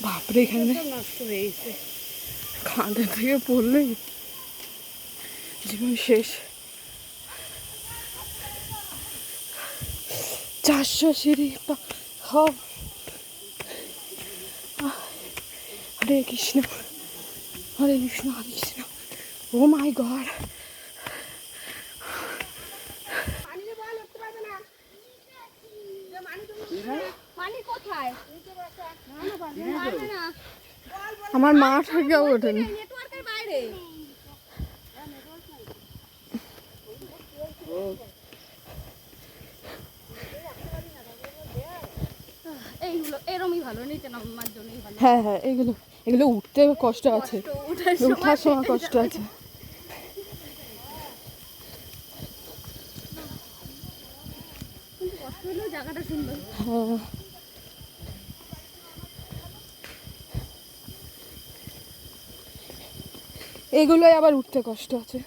বাপরে এখানে নষ্ট হয়ে গেছে, খাঁদা থেকে পড়লে জীবন শেষ। 400 সিঁড়ি সব। হরে কৃষ্ণ হরে কৃষ্ণ হরে কৃষ্ণ। ও মাই গড, আমার মা থেকেও ওঠেনি। এইগুলো এরমই ভালো, নিচে নামার জন্যই ভালো। হ্যাঁ হ্যাঁ, এগুলো এগুলো উঠতে কষ্ট আছে, উঠার সময় কষ্ট আছে। কষ্ট হলেও জায়গাটা সুন্দর। হ্যাঁ, এগুলোই আবার উঠতে কষ্ট আছে।